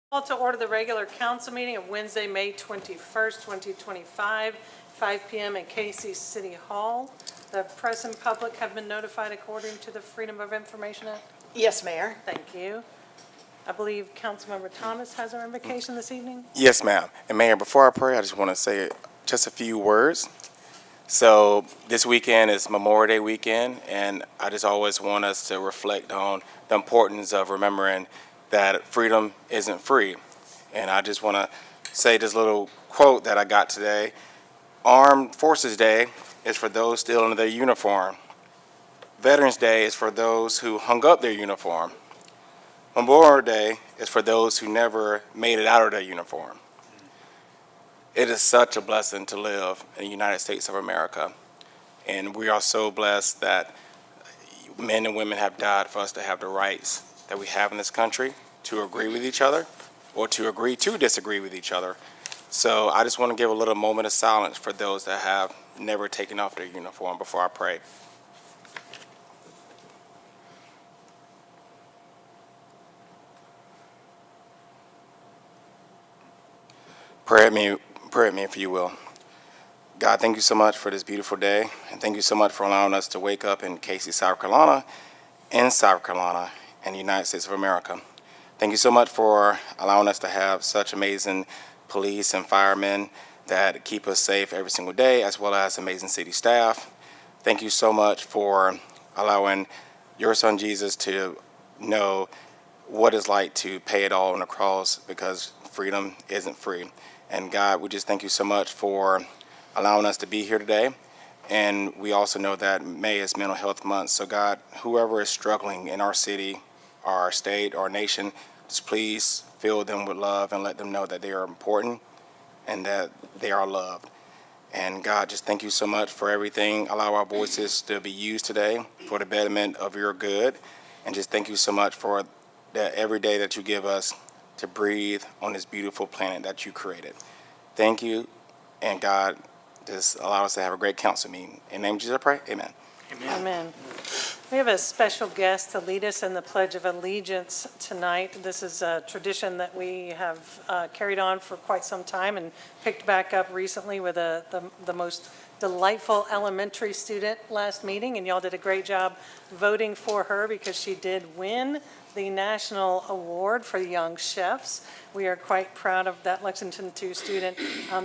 Call to order the regular council meeting of Wednesday, May 21st, 2025, 5 p.m. in Cayce City Hall. The press and public have been notified according to the Freedom of Information Act. Yes, Mayor. Thank you. I believe Councilmember Thomas has our invocation this evening. Yes, ma'am. And Mayor, before I pray, I just want to say just a few words. So this weekend is Memorial Day weekend, and I just always want us to reflect on the importance of remembering that freedom isn't free. And I just want to say this little quote that I got today. Armed Forces Day is for those still in their uniform. Veterans Day is for those who hung up their uniform. Memorial Day is for those who never made it out of their uniform. It is such a blessing to live in the United States of America. And we are so blessed that men and women have died for us to have the rights that we have in this country, to agree with each other or to agree to disagree with each other. So I just want to give a little moment of silence for those that have never taken off their uniform before I pray. Pray at me if you will. God, thank you so much for this beautiful day, and thank you so much for allowing us to wake up in Cayce, South Carolina, and the United States of America. Thank you so much for allowing us to have such amazing police and firemen that keep us safe every single day, as well as amazing city staff. Thank you so much for allowing your son Jesus to know what it's like to pay it all on the cross, because freedom isn't free. And God, we just thank you so much for allowing us to be here today. And we also know that May is Mental Health Month. So God, whoever is struggling in our city, our state, our nation, just please fill them with love and let them know that they are important and that they are loved. And God, just thank you so much for everything. Allow our voices to be used today for the betterment of your good. And just thank you so much for that every day that you give us to breathe on this beautiful planet that you created. Thank you, and God, just allow us to have a great council meeting. In the name of Jesus I pray, amen. Amen. We have a special guest to lead us in the Pledge of Allegiance tonight. This is a tradition that we have carried on for quite some time and picked back up recently with the most delightful elementary student last meeting, and y'all did a great job voting for her because she did win the National Award for Young Chefs. We are quite proud of that Lexington II student.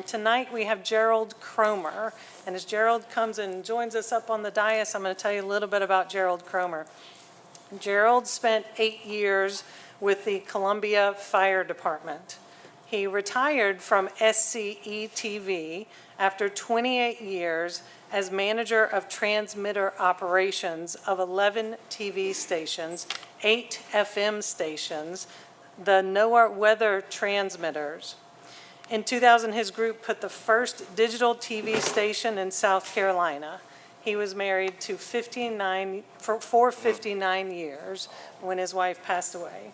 Tonight we have Gerald Cromer, and as Gerald comes and joins us up on the dais, I'm going to tell you a little bit about Gerald Cromer. Gerald spent 8 years with the Columbia Fire Department. He retired from SCE TV after 28 years as manager of transmitter operations of 11 TV stations, 8 FM stations, the NOAA weather transmitters. In 2000, his group put the first digital TV station in South Carolina. He was married to 59 years when his wife passed away.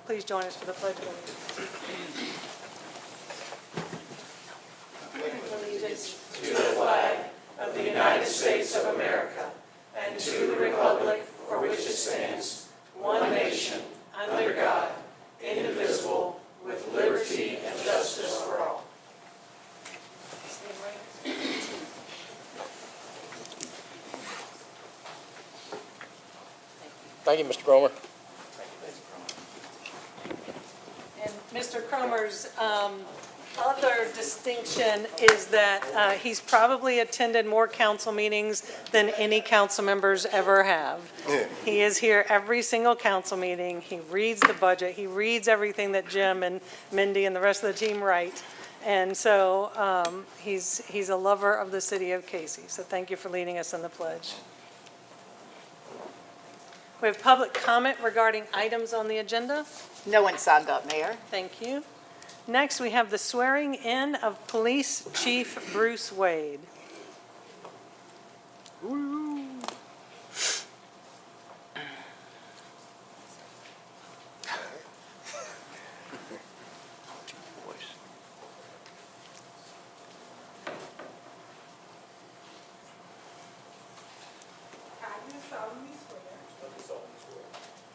Please join us for the Pledge of Allegiance. To the flag of the United States of America and to the republic for which it stands, one nation, under God, indivisible, with liberty and justice for all. Thank you, Mr. Cromer. And Mr. Cromer's other distinction is that he's probably attended more council meetings than any council members ever have. Yeah. He is here every single council meeting. He reads the budget. He reads everything that Jim and Mindy and the rest of the team write. And so he's a lover of the city of Cayce. So thank you for leading us in the pledge. We have public comment regarding items on the agenda. No one signed up, Mayor. Thank you. Next, we have the swearing in of Police Chief Bruce Wade.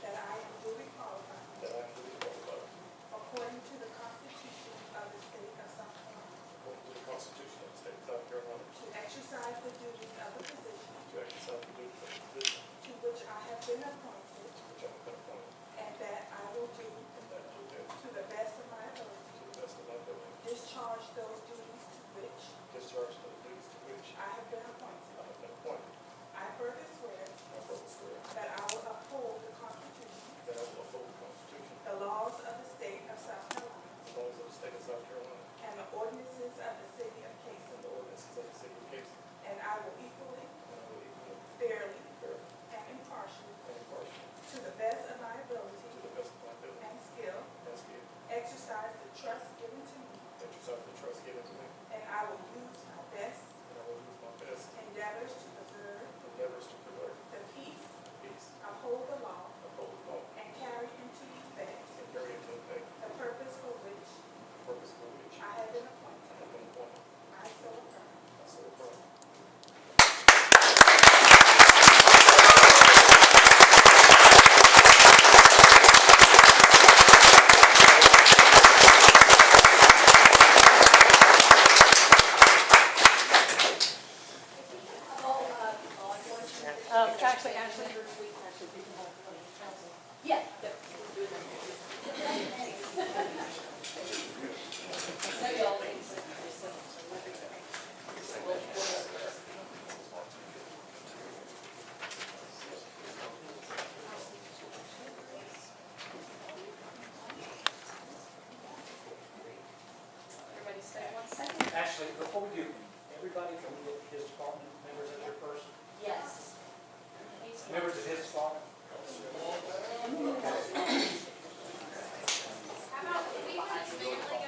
That I am duly qualified, according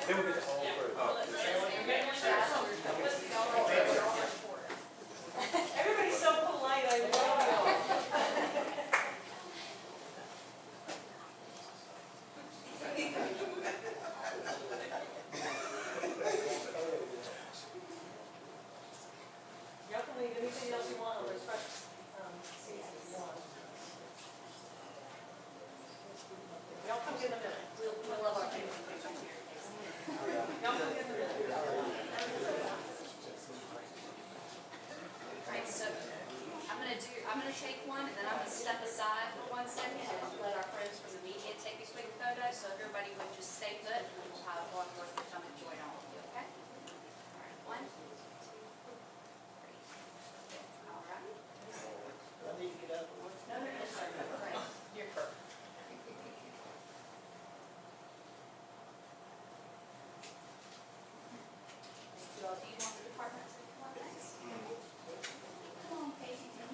Everybody's so polite, I love it. Y'all can leave anything else you want on those front seats if you want. Y'all come get a minute. We'll love our family. Y'all come get a minute. Right, so I'm gonna take one and then I'm gonna step aside for 1 second and let our friends from the media take a quick photo. So if everybody would just stay put and we'll have one more to come and join all of you, okay? All right, 1, 2, 3. All right. I need to get out of the way. No, sorry, right. You're perfect. Do all of you want the department to come up next? Come on, Casey, Tim.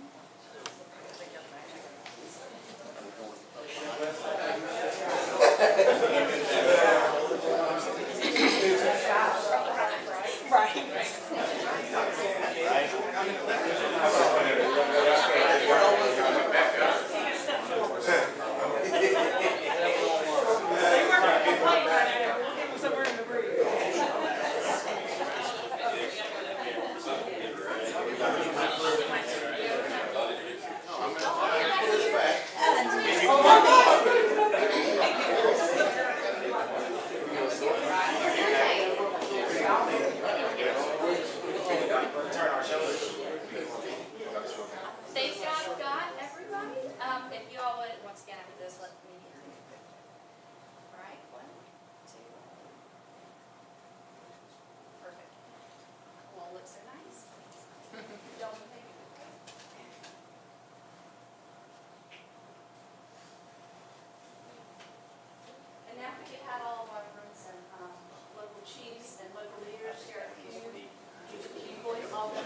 They weren't complaining right now. We'll give them somewhere to breathe. I think I've got everybody. If you all would, once again after this, let me hear you. All right, 1, 2. Perfect. Well, looks so nice. Don't think. And now we could have all of our friends and local chiefs and local leaders share a few points all around.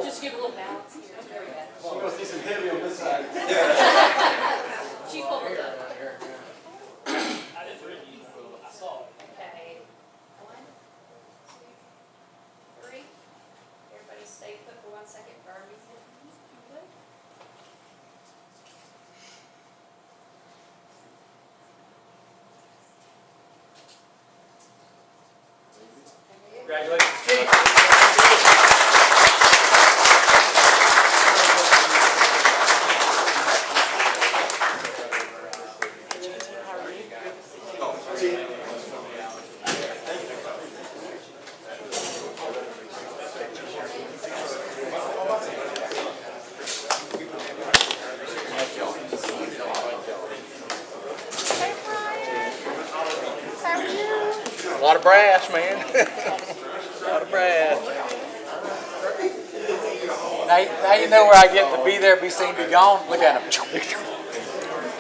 Just give a little balance here. There we go. You're gonna see some heavy on this side. Chief, hold it up. I didn't read you, I saw it. Okay. 1, 2, 3. Everybody stay put for 1 second for our music. You good? Congratulations, Chief. A lot of brass, man. A lot of brass. Now you know where I get to be there, be seen, be gone. Look at him.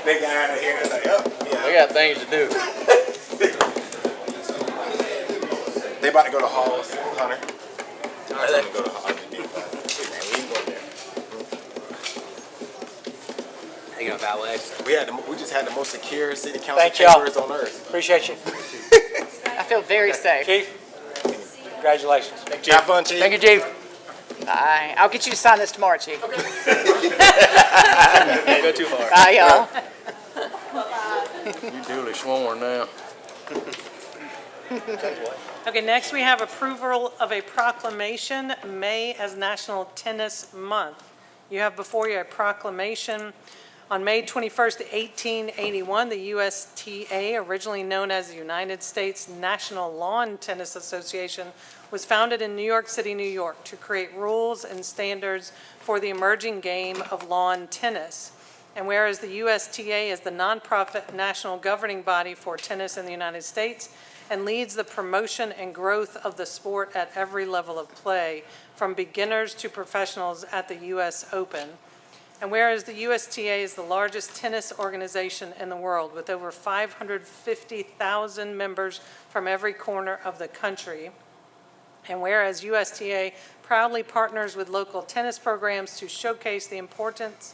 Big guy out of here, it's like, oh, yeah. We got things to do. They about to go to Hall's, Hunter. I told them to go to Hall's. We can go there. Valet. We just had the most secure city council Thank y'all. chambers on earth. Appreciate you. I feel very safe. Chief, congratulations. Have fun, Chief. Thank you, Chief. Bye. I'll get you to sign this tomorrow, Chief. Can't go too far. Bye, y'all. You duly sworn now. Okay, next we have approval of a proclamation, May as National Tennis Month. You have before you a proclamation. On May 21st, 1881, the USTA, originally known as the United States National Lawn Tennis Association, was founded in New York City, New York, to create rules and standards for the emerging game of lawn tennis. And whereas the USTA is the nonprofit national governing body for tennis in the United States and leads the promotion and growth of the sport at every level of play, from beginners to professionals at the U.S. Open. And whereas the USTA is the largest tennis organization in the world with over 550,000 members from every corner of the country, and whereas USTA proudly partners with local tennis programs to showcase the important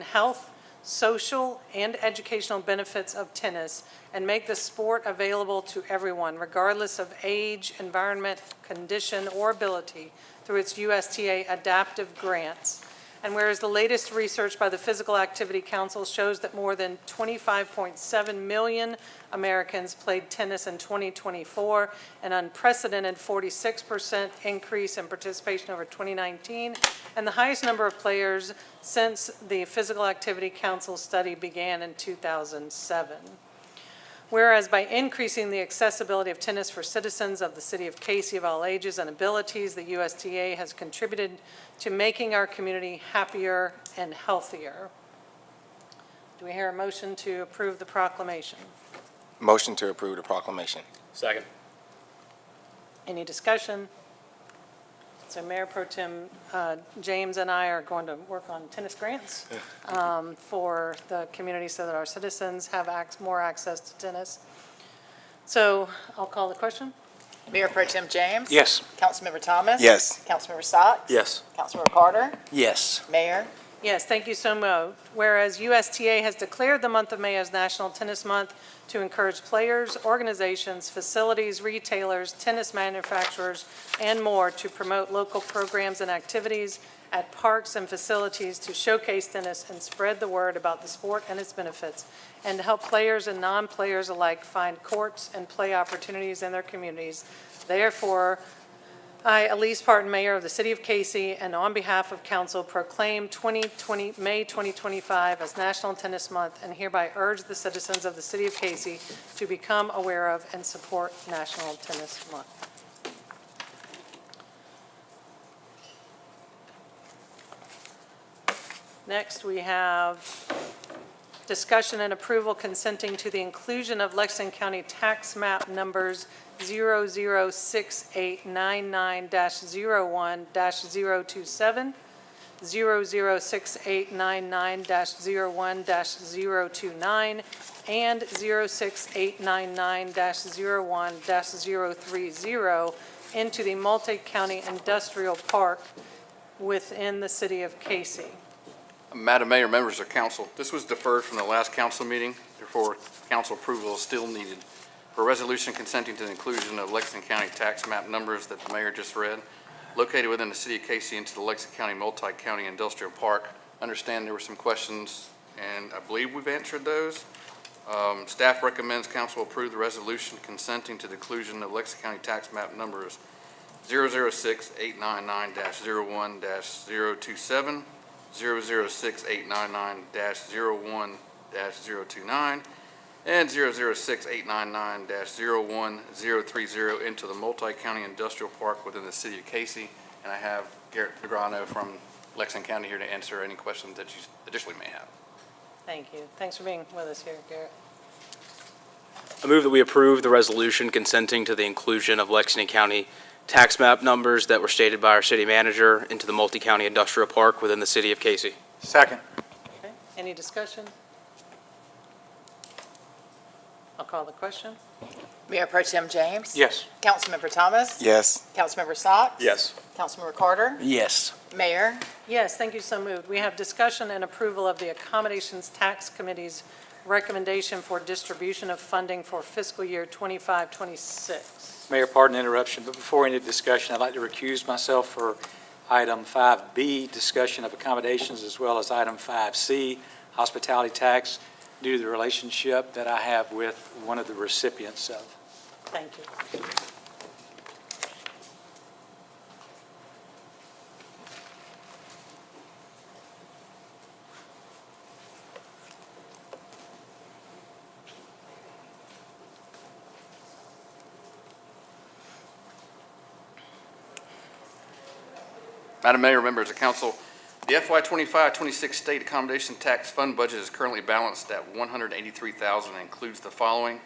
health, social, and educational benefits of tennis and make the sport available to everyone, regardless of age, environment, condition, or ability, through its USTA adaptive grants. And whereas the latest research by the Physical Activity Council shows that more than 25.7 million Americans played tennis in 2024, an unprecedented 46% increase in participation over 2019, and the highest number of players since the Physical Activity Council study began in 2007. Whereas by increasing the accessibility of tennis for citizens of the city of Cayce of all ages and abilities, the USTA has contributed to making our community happier and healthier. Do we hear a motion to approve the proclamation? Motion to approve the proclamation. Second. Any discussion? So Mayor Pro Tem James and I are going to work on tennis grants for the community so that our citizens have more access to tennis. So I'll call the question. Mayor Pro Tem James? Yes. Councilmember Thomas? Yes. Councilmember Socks? Yes. Councilmember Carter? Yes. Mayor? Yes, thank you so much. Whereas USTA has declared the month of May as National Tennis Month to encourage players, organizations, facilities, retailers, tennis manufacturers, and more to promote local programs and activities at parks and facilities to showcase tennis and spread the word about the sport and its benefits, and to help players and non-players alike find courts and play opportunities in their communities. Therefore, I, Elise Parton, Mayor of the City of Cayce, and on behalf of Council, proclaim May 2025 as National Tennis Month, and hereby urge the citizens of the City of Cayce to become aware of and support National Tennis Month. Next, we have discussion and approval consenting to the inclusion of Lexington County tax map numbers 006899-01-027, 006899-01-029, and 06899-01-030 into the multi-county industrial park within the city of Cayce. Madam Mayor, members of council, this was deferred from the last council meeting, therefore council approval is still needed. For a resolution consenting to the inclusion of Lexington County tax map numbers that the mayor just read, located within the city of Cayce into the Lexington County Multi-County Industrial Park. Understand there were some questions, and I believe we've answered those. Staff recommends council approve the resolution consenting to the inclusion of Lexington County tax map numbers 006899-01-027, 006899-01-029, and 006899-01030 into the multi-county industrial park within the city of Cayce. And I have Garrett Pegrano from Lexington County here to answer any questions that you additionally may have. Thank you. Thanks for being with us here, Garrett. I move that we approve the resolution consenting to the inclusion of Lexington County tax map numbers that were stated by our city manager into the multi-county industrial park within the city of Cayce. Second. Okay. Any discussion? I'll call the question. Mayor Pro Tem James? Yes. Councilmember Thomas? Yes. Councilmember Socks? Yes. Councilmember Carter? Yes. Mayor, Yes, thank you, so moved. We have discussion and approval of the Accommodations Tax Committee's recommendation for distribution of funding for fiscal year 25-26. Mayor, pardon the interruption, but before any discussion, I'd like to recuse myself for item 5B, discussion of accommodations, as well as item 5C, hospitality tax, due to the relationship that I have with one of the recipients of. Thank you. Madam Mayor, members of council, the FY 25-26 state accommodation tax fund budget is currently balanced at $183,000 and includes the following.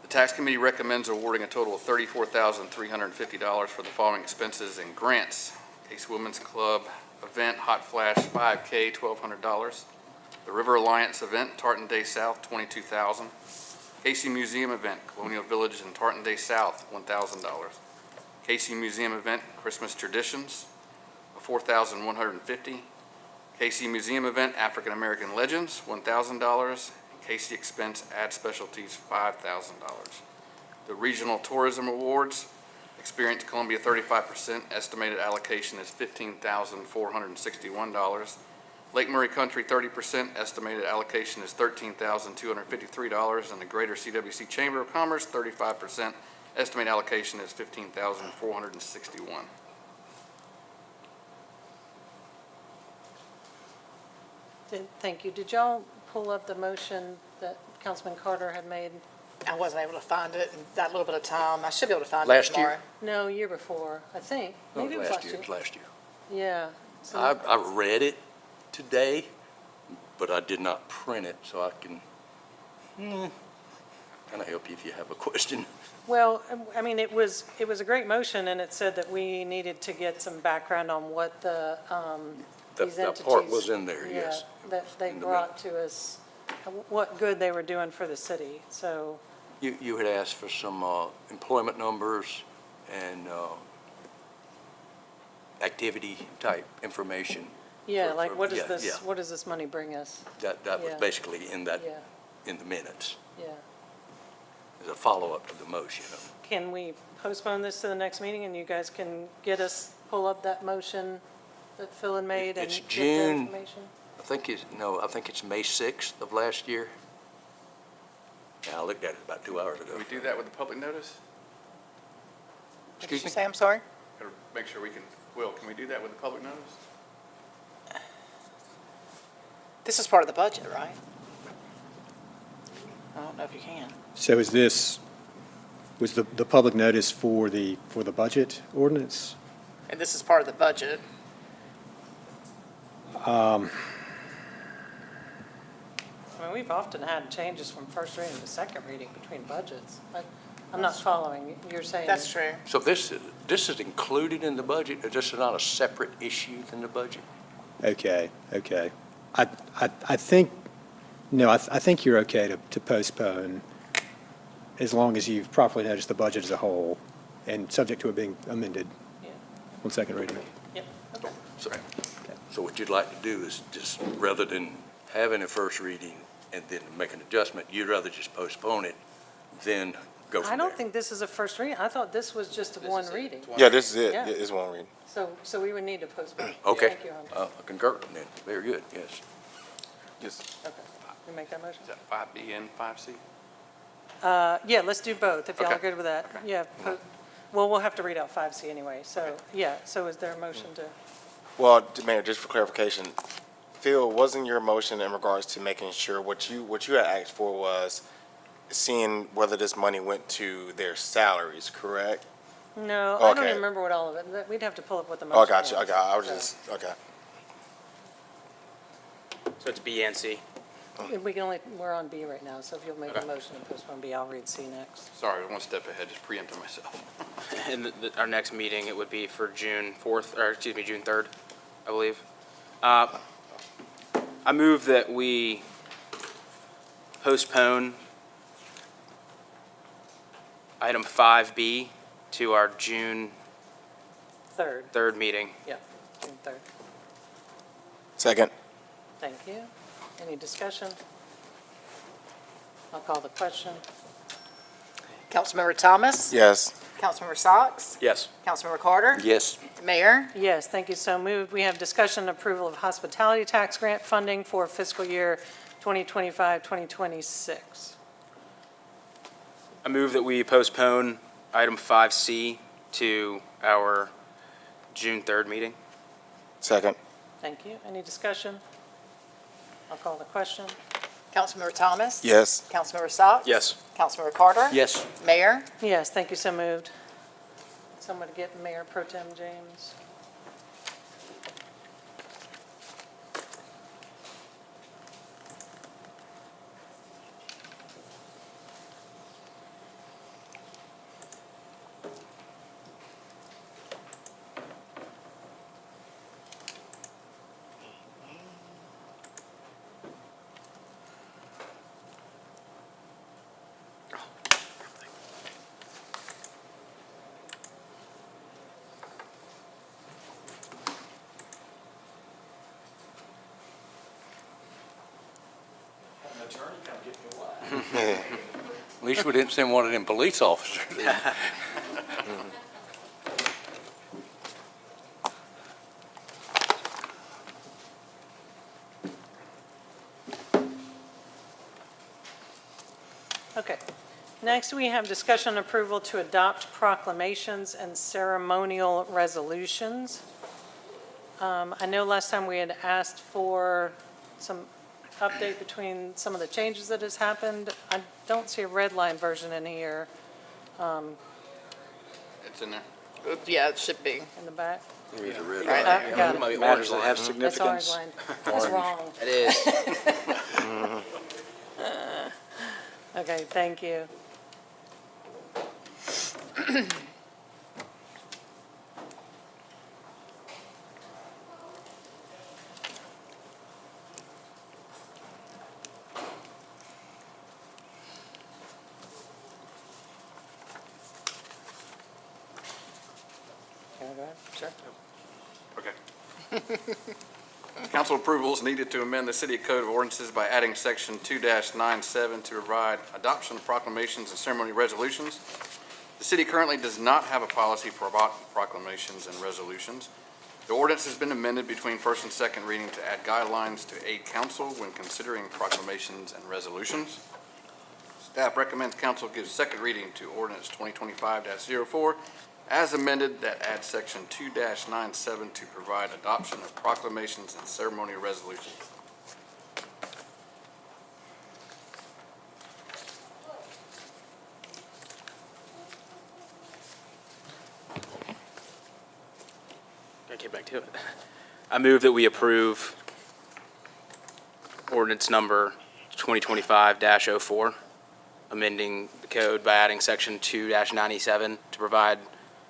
The tax committee recommends awarding a total of $34,350 for the following expenses and grants. Cayce Women's Club event, Hot Flash 5K, $1,200. The River Alliance event, Tartan Day South, $22,000. Cayce Museum event, Colonial Village and Tartan Day South, $1,000. Cayce Museum event, Christmas Traditions, $4,150. Cayce Museum event, African American Legends, $1,000. Cayce expense ad specialties, $5,000. The Regional Tourism Awards, Experience Columbia 35%, estimated allocation is $15,461. Lake Murray Country 30%, estimated allocation is $13,253. And the Greater CWC Chamber of Commerce 35%, estimated allocation is $15,461. Thank you. Did y'all pull up the motion that Councilman Carter had made? I wasn't able to find it in that little bit of time. I should be able to find it Last tomorrow. year? No, year before, I think. No, Maybe it was last year. It was last year. Yeah. So- I read it today, but I did not print it, so I can kind of help you if you have a question. Well, I mean, it was a great motion, and it said that we needed to get some background on what these entities. That part was in there, yeah, yes. that they In the brought to us, what good they were doing for the city, so. You had asked for some employment numbers and activity-type information. Yeah, for- like, for- what yeah, does this, yeah. what does this money bring us? That was Yeah. basically in that, Yeah, in the minutes, yeah. as a follow-up to the motion. Can we postpone this to the next meeting, and you guys can pull up that motion that Phil had made and It's get the June. information? I think it's May 6th of last year. Yeah, I looked at it about 2 hours ago. Can we do that with the public notice? What did Excuse you me? say? I'm sorry? Gotta make sure we can, Will, can we do that with the public notice? This is part of the budget, right? I don't know if you can. So was the public notice for the budget ordinance? And this is part of the budget. I mean, we've often had changes from first reading to second reading between budgets. I'm not following. You're saying. That's true. So this is included in the budget, or this is not a separate issue than the budget? Okay. I think, no, I think you're okay to postpone as long as you've properly noticed the budget as a whole and subject to it being amended Yeah. on second reading. Yep, okay. So what you'd like to do is just, rather than having a first reading and then make an adjustment, you'd rather just postpone it, then go from I there? don't think this is a first reading. I thought this was just a one reading. Yeah, this is it. Yeah. It's one reading. So we would need to postpone. Okay. Thank you, Hunter. I concur then. Very good, yes. Just Okay. You make that motion? Is that 5B and 5C? Yeah, let's do both, if y'all are Okay. good with that. Yeah, well, we'll have to read out 5C anyway, so, yeah, so is there a motion to? Well, Mayor, just for clarification, Phil, wasn't your motion in regards to making sure what you had asked for was seeing whether this money went to their salaries, correct? No, I don't Okay. even remember what all of it, we'd have to pull up what the Oh, motion was. gotcha. Okay, I was so. just okay. So it's B and C. We can only, we're on B right now, so if you'll make a Okay. motion to postpone B, I'll read C next. Sorry, one step ahead, just preempting myself. In our next meeting, it would be for June 4th, or excuse me, June 3rd, I believe. I move that we postpone item 5B to our June Third, 3rd meeting. yeah. June 3rd. Second. Thank you. Any discussion? I'll call the question. Councilmember Thomas? Yes. Councilmember Socks? Yes. Councilmember Carter? Yes. Mayor? Yes, thank you, so moved. We have discussion and approval of hospitality tax grant funding for fiscal year 2025, 2026. I move that we postpone item 5C to our June 3rd meeting. Second. Thank you. Any discussion? I'll call the question. Councilmember Thomas? Yes. Councilmember Socks? Yes. Councilmember Carter? Yes. Mayor? Yes, thank you, so moved. Someone to get Mayor Pro Tem James. At least we didn't send one of them police officers. Okay. Next, we have discussion and approval to adopt proclamations and ceremonial resolutions. I know last time we had asked for some update between some of the changes that has happened. I don't see a red line version in here, It's in there. Yeah, it should be. in the back. There's a red Right line. there. Got it. Might be Matters orange that have line. That's orange significance. line. That's wrong. It is. Okay, thank you. Can I go ahead? Sure. Okay. Council approval is needed to amend the City Code of Ordinances by adding Section 2-97 to provide adoption of proclamations and ceremony resolutions. The city currently does not have a policy for proclamations and resolutions. The ordinance has been amended between first and second reading to add guidelines to aid council when considering proclamations and resolutions. Staff recommends council give second reading to ordinance 2025-04 as amended that adds Section 2-97 to provide adoption of proclamations and ceremonial resolutions. Gotta get back to it. I move that we approve ordinance number 2025-04, amending the code by adding section 2-97 to provide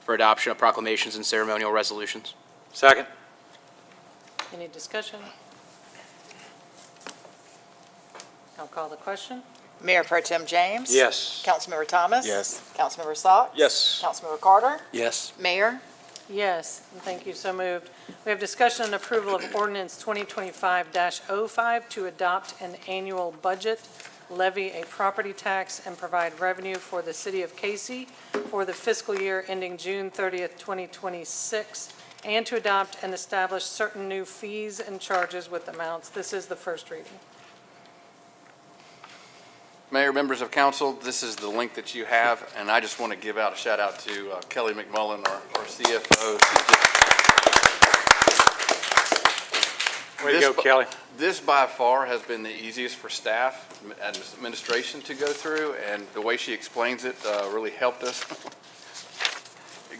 for adoption of proclamations and ceremonial resolutions. Second. Any discussion? I'll call the question. Mayor Pro Tem James? Yes. Councilmember Thomas? Yes. Councilmember Socks? Yes. Councilmember Carter? Yes. Mayor? Yes, and thank you, so moved. We have discussion and approval of ordinance 2025-05 to adopt an annual budget, levy a property tax, and provide revenue for the city of Cayce for the fiscal year ending June 30th, 2026, and to adopt and establish certain new fees and charges with amounts. This is the first reading. Mayor, members of council, this is the link that you have, and I just want to give out a shout out to Kelly McMullen, our CFO. Way to go, Kelly. This by far has been the easiest for staff and administration to go through, and the way she explains it really helped us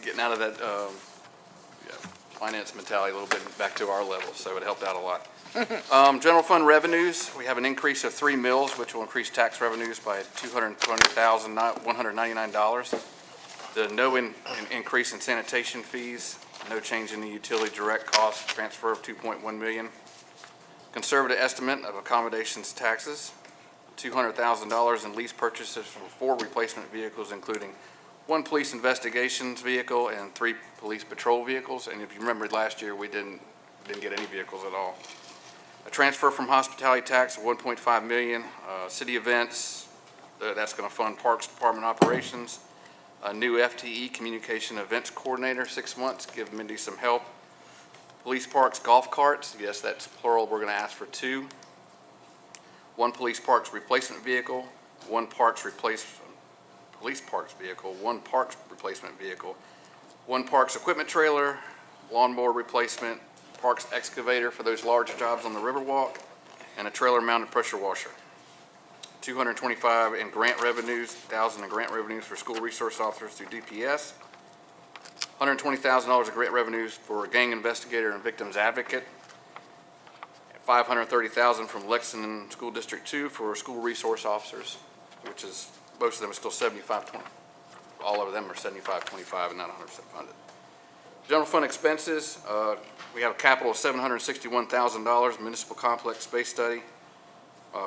getting out of that finance mentality a little bit back to our level, so it helped out a lot. General fund revenues, we have an increase of 3 mills, which will increase tax revenues by $220,199. The no increase in sanitation fees, no change in the utility direct cost, transfer of $2.1 million. Conservative estimate of accommodations taxes, $200,000 in lease purchases for 4 replacement vehicles, including 1 police investigations vehicle and 3 police patrol vehicles. And if you remember last year, we didn't get any vehicles at all. A transfer from hospitality tax of $1.5 million. City events, that's going to fund Parks Department operations. A new FTE communication events coordinator, 6 months, give Mindy some help. Police parks golf carts, yes, that's plural, we're going to ask for 2. 1 police parks replacement vehicle, 1 police parks vehicle, 1 parks replacement vehicle, 1 parks equipment trailer, lawnmower replacement, parks excavator for those large jobs on the Riverwalk, and a trailer mounted pressure washer. $225 in grant revenues, $1,000 in grant revenues for school resource officers through DPS, $120,000 in grant revenues for gang investigator and victims advocate, $530,000 from Lexington School District 2 for school resource officers, which is, most of them are still 75-20. All of them are 75-25 and not 100% funded. General fund expenses, we have a capital of $761,000, municipal complex space study,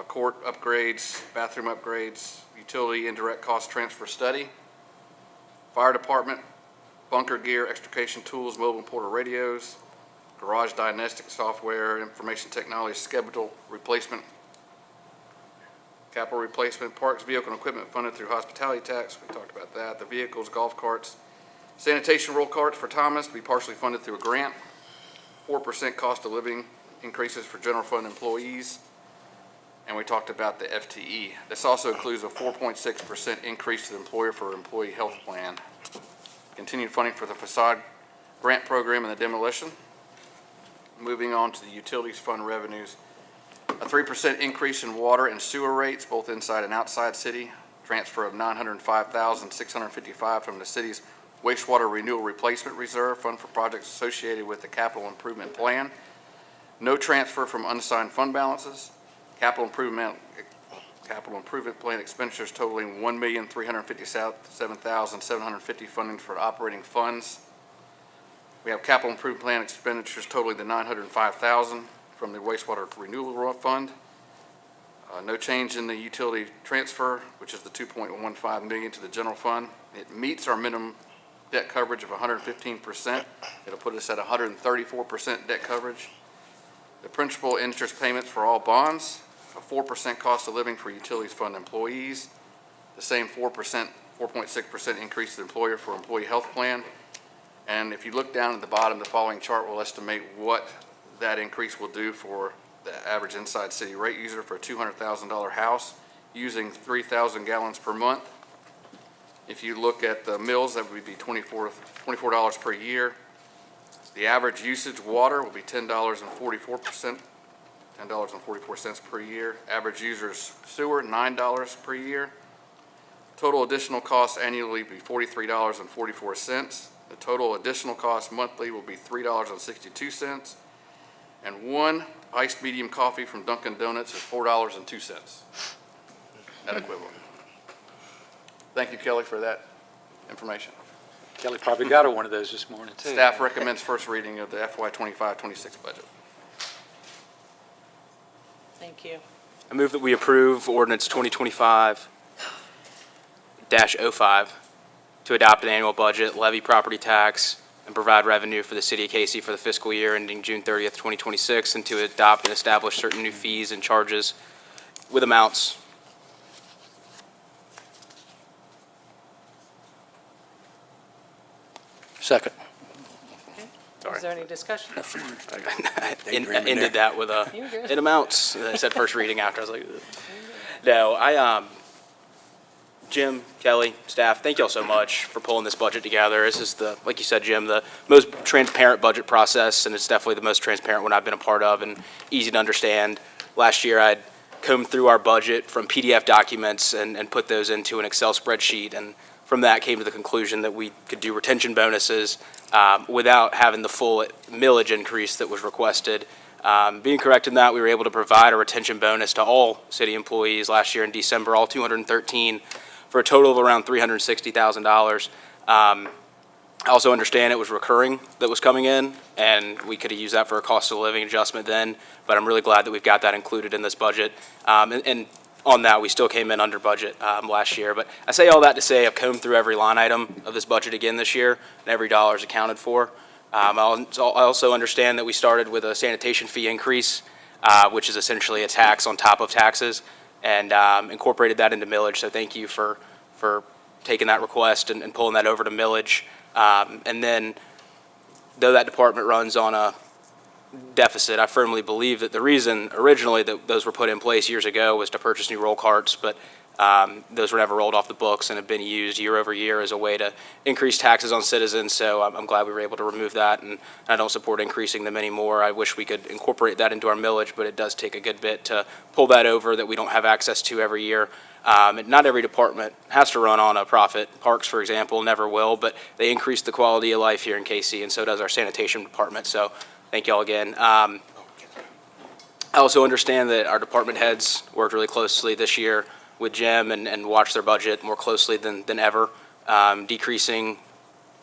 court upgrades, bathroom upgrades, utility indirect cost transfer study, fire department, bunker gear, extrication tools, mobile portal radios, garage diagnostic software, information technology, schedule replacement, capital replacement, parks, vehicle and equipment funded through hospitality tax. We talked about that. The vehicles, golf carts, sanitation roll carts for Thomas to be partially funded through a grant, 4% cost of living increases for general fund employees, and we talked about the FTE. This also includes a 4.6% increase to the employer for employee health plan, continued funding for the facade grant program and the demolition. Moving on to the utilities fund revenues, a 3% increase in water and sewer rates, both inside and outside city, transfer of $905,655 from the city's wastewater renewal replacement reserve fund for projects associated with the capital improvement plan. No transfer from unassigned fund balances. Capital improvement plan expenditures totaling $1,357,750 funding for operating funds. We have capital improvement plan expenditures totaling the $905,000 from the wastewater renewal fund. No change in the utility transfer, which is the $2.15 million to the general fund. It meets our minimum debt coverage of 115%. It'll put us at 134% debt coverage. The principal interest payments for all bonds, a 4% cost of living for utilities fund employees, the same 4.6% increase to the employer for employee health plan. And if you look down at the bottom, the following chart will estimate what that increase will do for the average inside city rate user for a $200,000 house using 3,000 gallons per month. If you look at the mills, that would be $24 per year. The average usage water will be $10.44 per year. Average users sewer, $9 per year. Total additional cost annually will be $43.44. The total additional cost monthly will be $3.62. And 1 iced medium coffee from Dunkin' Donuts is $4.02. That equivalent. Thank you, Kelly, for that information. Kelly probably got her one of those this morning, too. Staff recommends first reading of the FY 25-26 budget. Thank you. I move that we approve ordinance 2025-05 to adopt an annual budget, levy property tax, and provide revenue for the city of Cayce for the fiscal year ending June 30th, 2026, and to adopt and establish certain new fees and charges with amounts. Second. Sorry. Is there any discussion? I Daydreaming there. ended that with You're good. in amounts. And I said first reading after. I was like, ugh. No, Jim, Kelly, staff, thank y'all so much for pulling this budget together. This is the, like you said, Jim, the most transparent budget process, and it's definitely the most transparent one I've been a part of and easy to understand. Last year, I'd combed through our budget from PDF documents and put those into an Excel spreadsheet, and from that came to the conclusion that we could do retention bonuses without having the full millage increase that was requested. Being correct in that, we were able to provide a retention bonus to all city employees last year in December, all 213, for a total of around $360,000. I also understand it was recurring that was coming in, and we could have used that for a cost of living adjustment then, but I'm really glad that we've got that included in this budget. And on that, we still came in under budget last year. But I say all that to say I've combed through every line item of this budget again this year, and every dollar is accounted for. I also understand that we started with a sanitation fee increase, which is essentially a tax on top of taxes, and incorporated that into millage. So thank you for taking that request and pulling that over to millage. And then, though that department runs on a deficit, I firmly believe that the reason originally that those were put in place years ago was to purchase new roll carts, but those were never rolled off the books and have been used year over year as a way to increase taxes on citizens. So I'm glad we were able to remove that, and I don't support increasing them anymore. I wish we could incorporate that into our millage, but it does take a good bit to pull that over that we don't have access to every year. And not every department has to run on a profit. Parks, for example, never will, but they increase the quality of life here in Cayce, and so does our sanitation department. So thank you all again. I also understand that our department heads worked really closely this year with Jim and watched their budget more closely than ever, decreasing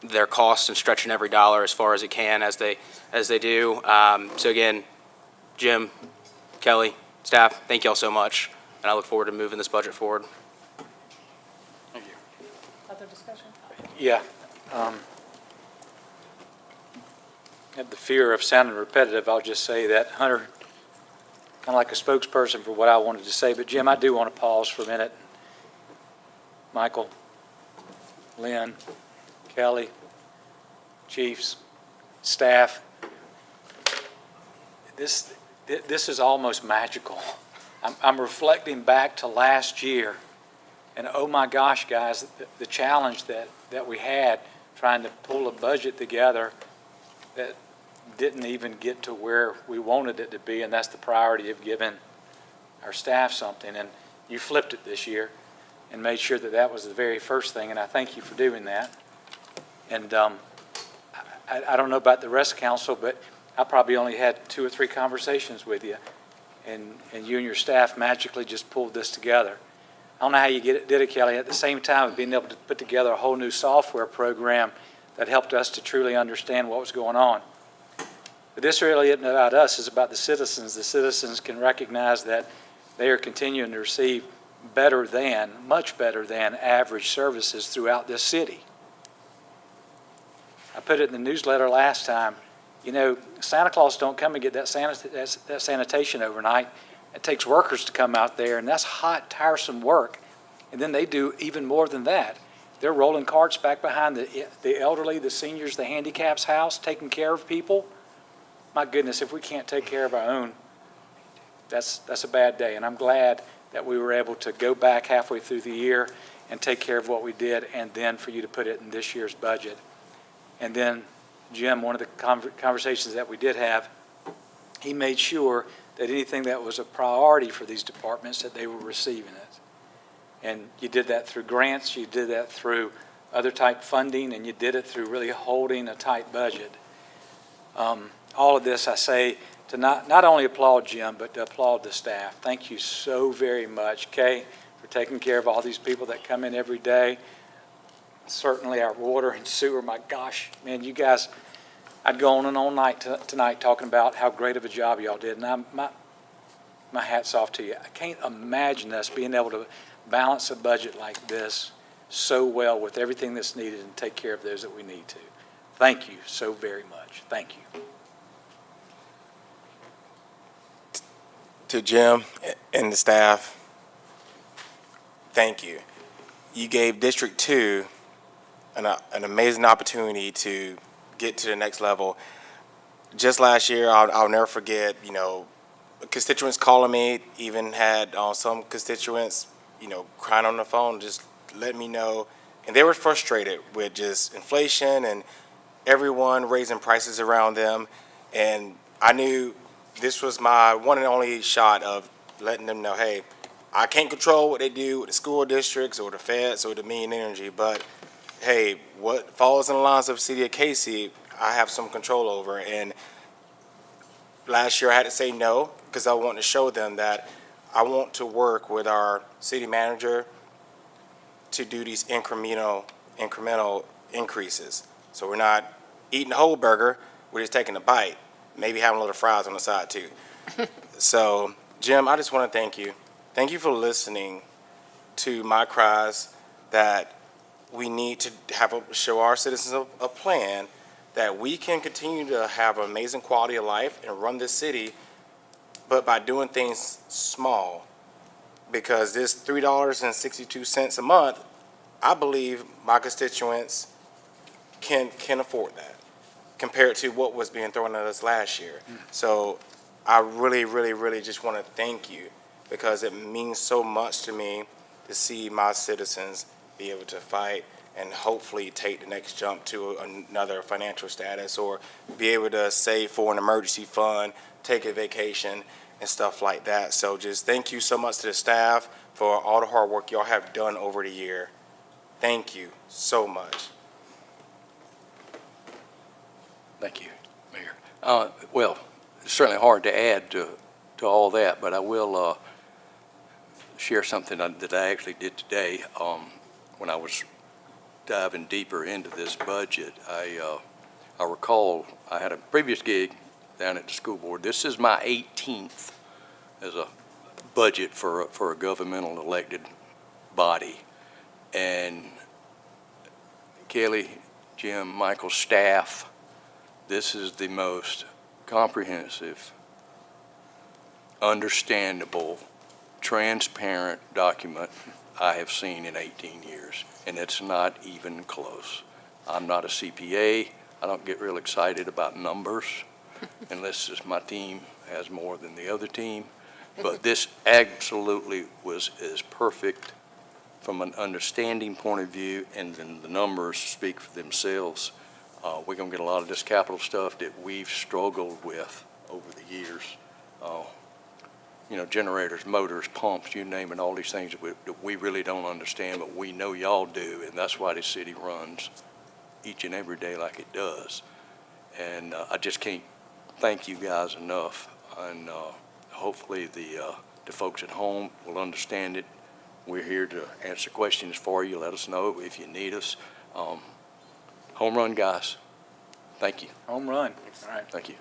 their costs and stretching every dollar as far as it can as they do. So again, Jim, Kelly, staff, thank you all so much, and I look forward to moving this budget forward. Thank you. Other discussion? Yeah. At the fear of sounding repetitive, I'll just say that Hunter, kind of like a spokesperson for what I wanted to say, but Jim, I do want to pause for a minute. Michael, Lynn, Kelly, chiefs, staff, this is almost magical. I'm reflecting back to last year, and oh my gosh, guys, the challenge that we had trying to pull a budget together that didn't even get to where we wanted it to be, and that's the priority of giving our staff something. And you flipped it this year and made sure that that was the very first thing, and I thank you for doing that. And I don't know about the rest of council, but I probably only had 2 or 3 conversations with you, and you and your staff magically just pulled this together. I don't know how you did it, Kelly, at the same time of being able to put together a whole new software program that helped us to truly understand what was going on. But this really isn't about us, it's about the citizens. The citizens can recognize that they are continuing to receive better than, much better than average services throughout this city. I put it in the newsletter last time. You know, Santa Claus don't come and get that sanitation overnight. It takes workers to come out there, and that's hot, tiresome work. And then they do even more than that. They're rolling carts back behind the elderly, the seniors, the handicaps house, taking care of people. My goodness, if we can't take care of our own, that's a bad day. And I'm glad that we were able to go back halfway through the year and take care of what we did, and then for you to put it in this year's budget. And then, Jim, one of the conversations that we did have, he made sure that anything that was a priority for these departments, that they were receiving it. And you did that through grants, you did that through other type funding, and you did it through really holding a tight budget. All of this I say to not only applaud Jim, but to applaud the staff. Thank you so very much, Kay, for taking care of all these people that come in every day. Certainly our water and sewer, my gosh, man, you guys, I'd go on and all night tonight talking about how great of a job y'all did, and my hat's off to you. I can't imagine us being able to balance a budget like this so well with everything that's needed and take care of those that we need to. Thank you so very much. Thank you. To Jim and the staff, thank you. You gave District 2 an amazing opportunity to get to the next level. Just last year, I'll never forget, you know, constituents calling me, even had some constituents, you know, crying on the phone, just letting me know. And they were frustrated with just inflation and everyone raising prices around them. And I knew this was my one and only shot of letting them know, hey, I can't control what they do with the school districts or the feds or the Dominion Energy, but hey, what falls in the lines of the city of Cayce, I have some control over. And last year I had to say no because I want to show them that I want to work with our city manager to do these incremental increases. So we're not eating the whole burger, we're just taking a bite, maybe having a little fries on the side too. So Jim, I just want to thank you. Thank you for listening to my cries that we need to show our citizens a plan that we can continue to have an amazing quality of life and run this city, but by doing things small. Because this $3.62 a month, I believe my constituents can afford that compared to what was being thrown at us last year. So I really, really, really just want to thank you because it means so much to me to see my citizens be able to fight and hopefully take the next jump to another financial status or be able to save for an emergency fund, take a vacation, and stuff like that. So just thank you so much to the staff for all the hard work y'all have done over the year. Thank you so much. Thank you, Mayor. Well, it's certainly hard to add to all that, but I will share something that I actually did today. When I was diving deeper into this budget, I recall I had a previous gig down at the school board. This is my 18th as a budget for a governmental elected body. And Kelly, Jim, Michael's staff, this is the most comprehensive, understandable, transparent document I have seen in 18 years, and it's not even close. I'm not a CPA. I don't get real excited about numbers unless my team has more than the other team. But this absolutely was as perfect from an understanding point of view, and then the numbers speak for themselves. We're going to get a lot of this capital stuff that we've struggled with over the years. You know, generators, motors, pumps, you name it, all these things that we really don't understand, but we know y'all do, and that's why this city runs each and every day like it does. And I just can't thank you guys enough, and hopefully the folks at home will understand it. We're here to answer questions for you. Let us know if you need us. Home run, guys. Thank you. Home run. All right. Thank you.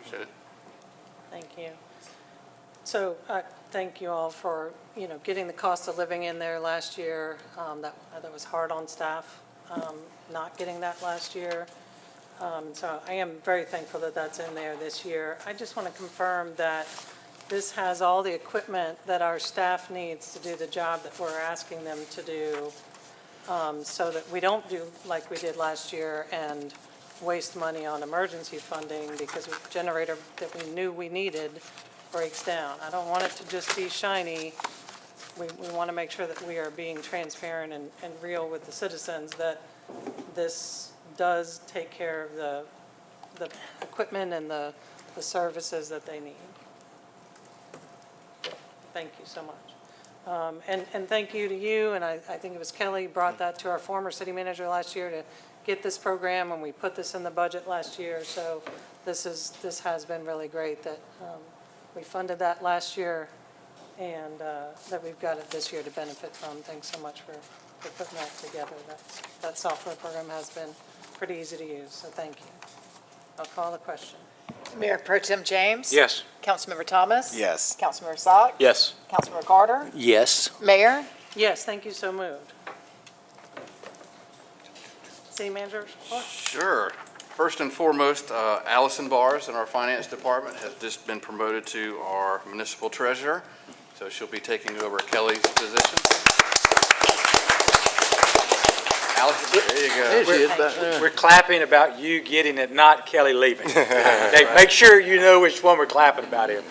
Thank you. So thank you all for, getting the cost of living in there last year. That was hard on staff, not getting that last year. So I am very thankful that that's in there this year. I just want to confirm that this has all the equipment that our staff needs to do the job that we're asking them to do, so that we don't do like we did last year and waste money on emergency funding because a generator that we knew we needed breaks down. I don't want it to just be shiny. We want to make sure that we are being transparent and real with the citizens, that this does take care of the equipment and the services that they need. Thank you so much. And thank you to you, and I think it was Kelly brought that to our former city manager last year to get this program, and we put this in the budget last year. So this has been really great that we funded that last year, and that we've got it this year to benefit from. Thanks so much for putting that together. That software program has been pretty easy to use, so thank you. I'll call the question. Mayor Pro Tem James? Yes. Councilmember Thomas? Yes. Councilmember Sack? Yes. Councilmember Carter? Yes. Mayor? Yes, thank you, so moved. City manager report? Sure. First and foremost, Allison Bars in our finance department has just been promoted to our municipal treasurer, so she'll be taking over Kelly's position. Allison, there you go. We're clapping about you getting it, not Kelly leaving. Okay, make sure you know which one we're clapping about here.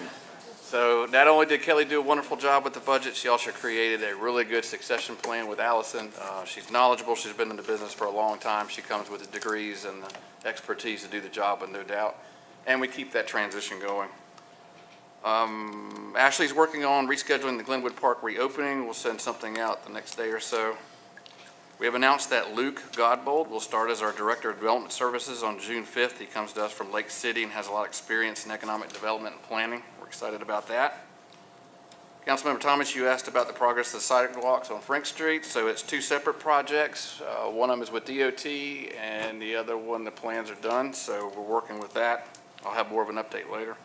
So not only did Kelly do a wonderful job with the budget, she also created a really good succession plan with Allison. She's knowledgeable. She's been in the business for a long time. She comes with the degrees and the expertise to do the job, with no doubt. And we keep that transition going. Ashley's working on rescheduling the Glenwood Park reopening. We'll send something out the next day or so. We have announced that Luke Godbold will start as our Director of Development Services on June 5th. He comes to us from Lake City and has a lot of experience in economic development and planning. We're excited about that. Councilmember Thomas, you asked about the progress of the sidewalks on Frank Street. So it's two separate projects. One of them is with DOT, and the other one, the plans are done. So we're working with that. I'll have more of an update later.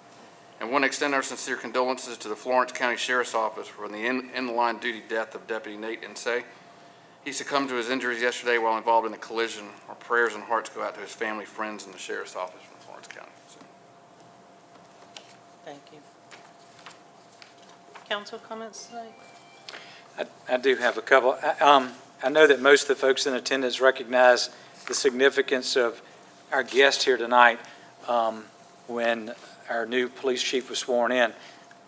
And want to extend our sincere condolences to the Florence County Sheriff's Office for the in-line duty death of Deputy Nate Cayce. He succumbed to his injuries yesterday while involved in a collision. Our prayers and hearts go out to his family, friends, and the Sheriff's Office from Florence County. So, Thank you. Council comments tonight? I do have a couple. I know that most of the folks in attendance recognize the significance of our guest here tonight when our new police chief was sworn in.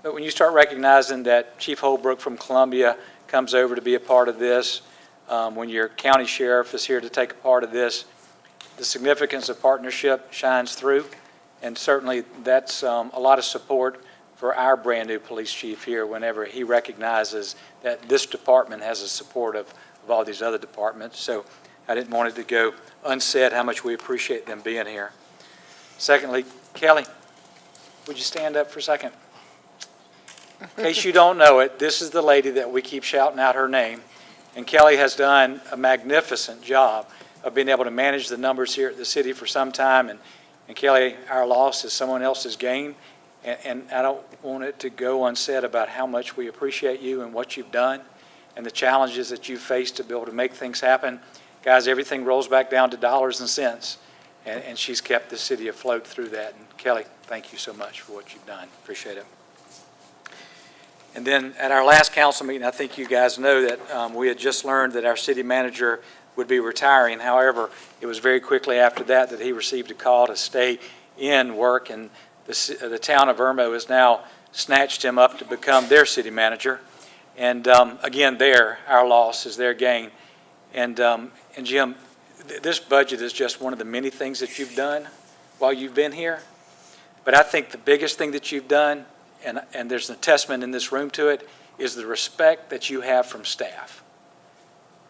But when you start recognizing that Chief Holbrook from Columbia comes over to be a part of this, when your county sheriff is here to take a part of this, the significance of partnership shines through. And certainly that's a lot of support for our brand-new police chief here whenever he recognizes that this department has the support of all these other departments. So I didn't want it to go unsaid how much we appreciate them being here. Secondly, Kelly, would you stand up for a second? In case you don't know it, this is the lady that we keep shouting out her name. And Kelly has done a magnificent job of being able to manage the numbers here at the city for some time. And Kelly, our loss is someone else's gain. And I don't want it to go unsaid about how much we appreciate you and what you've done and the challenges that you've faced to be able to make things happen. Guys, everything rolls back down to dollars and cents. And she's kept the city afloat through that. And Kelly, thank you so much for what you've done. Appreciate it. And then at our last council meeting, I think you guys know that we had just learned that our city manager would be retiring. However, it was very quickly after that that he received a call to stay in work, and the town of Irmo has now snatched him up to become their city manager. And again, our loss is their gain. And Jim, this budget is just one of the many things that you've done while you've been here. But I think the biggest thing that you've done, and there's an testament in this room to it, is the respect that you have from staff.